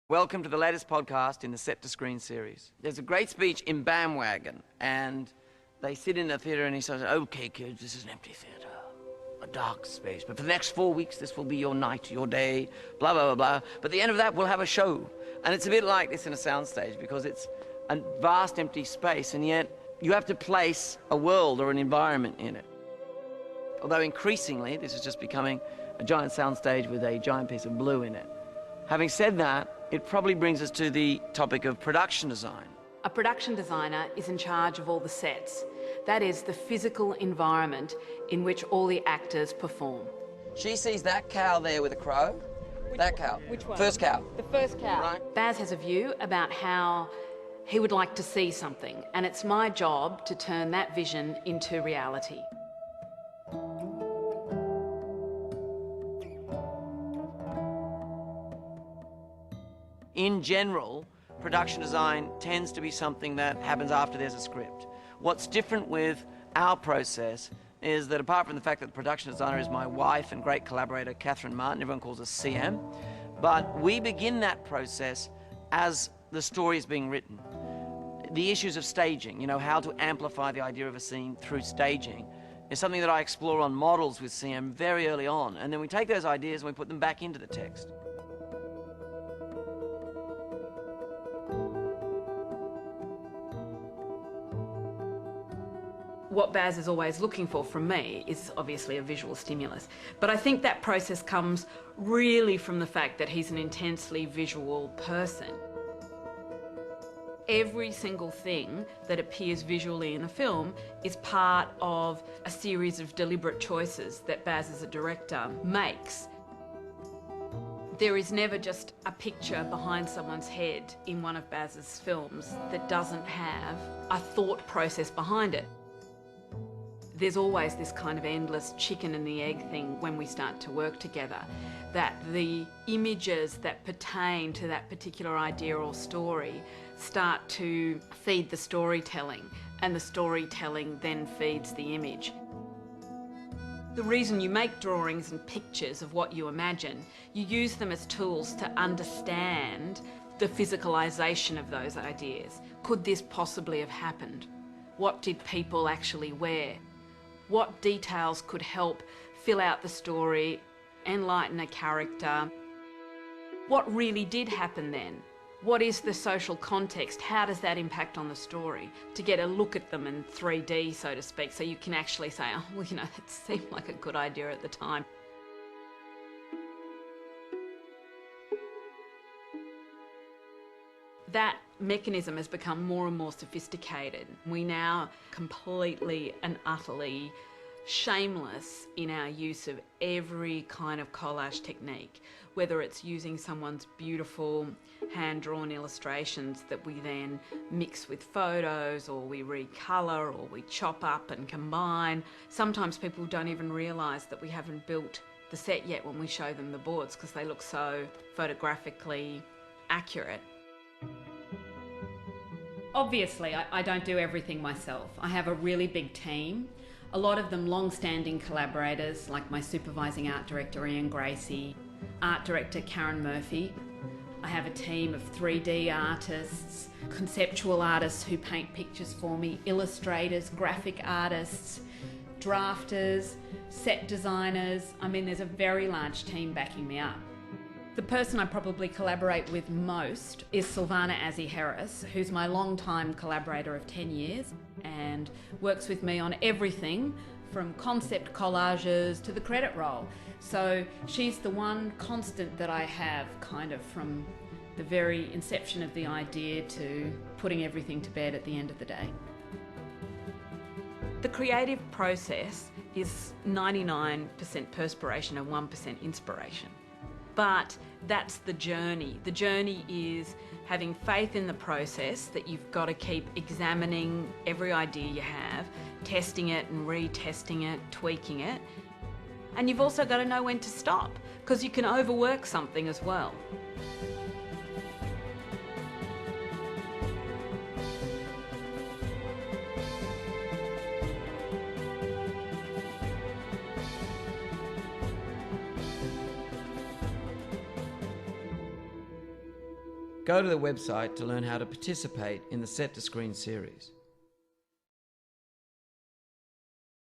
Welcome to the latest podcast in the Set to Screen series. There's a great speech in Bandwagon, and they sit in the theater and he says, "Okay, kids, this is an empty theater, a dark space, but for the next 4 weeks, this will be your night, your day, blah, blah, blah, blah. But at the end of that, we'll have a show." And it's a bit like this in a soundstage because it's a vast empty space, and yet you have to place a world or an environment in it. Although increasingly, this is just becoming a giant soundstage with a giant piece of blue in it. Having said that, it probably brings us to the topic of production design. A production designer is in charge of all the sets. That is the physical environment in which all the actors perform. She sees that cow there with a crow. That cow. Which one? First cow. The first cow. Right. Baz has a view about how he would like to see something, and it's my job to turn that vision into reality. In general, production design tends to be something that happens after there's a script. What's different with our process is that apart from the fact that the production designer is my wife and great collaborator, Catherine Martin, everyone calls us CM, but we begin that process as the story is being written. The issues of staging, you know, how to amplify the idea of a scene through staging, is something that I explore on models with CM very early on, and then we take those ideas and we put them back into the text. What Baz is always looking for from me is obviously a visual stimulus. But I think that process comes really from the fact that he's an intensely visual person. Every single thing that appears visually in a film is part of a series of deliberate choices that Baz as a director makes. There is never just a picture behind someone's head in one of Baz's films that doesn't have a thought process behind it. There's always this kind of endless chicken and the egg thing when we start to work together, that the images that pertain to that particular idea or story start to feed the storytelling, and the storytelling then feeds the image. The reason you make drawings and pictures of what you imagine, you use them as tools to understand the physicalisation of those ideas. Could this possibly have happened? What did people actually wear? What details could help fill out the story, enlighten a character? What really did happen then? What is the social context? How does that impact on the story? To get a look at them in 3D, so to speak, so you can actually say, oh, well, you know, that seemed like a good idea at the time. That mechanism has become more and more sophisticated. We now completely and utterly shameless in our use of every kind of collage technique, whether it's using someone's beautiful hand-drawn illustrations that we then mix with photos, or we recolour, or we chop up and combine. Sometimes people don't even realise that we haven't built the set yet when we show them the boards because they look so photographically accurate. Obviously, I don't do everything myself. I have a really big team, a lot of them long-standing collaborators like my supervising art director Ian Gracie, art director Karen Murphy. I have a team of 3D artists, conceptual artists who paint pictures for me, illustrators, graphic artists, drafters, set designers. I mean, there's a very large team backing me up. The person I probably collaborate with most is Silvana Azzi-Harris, who's my long-time collaborator of 10 years and works with me on everything from concept collages to the credit roll. So she's the one constant that I have kind of from the very inception of the idea to putting everything to bed at the end of the day. The creative process is 99% perspiration and 1% inspiration. But that's the journey. The journey is having faith in the process, that you've got to keep examining every idea you have, testing it and retesting it, tweaking it. And you've also got to know when to stop, because you can overwork something as well. Go to the website to learn how to participate in the Set to Screen series.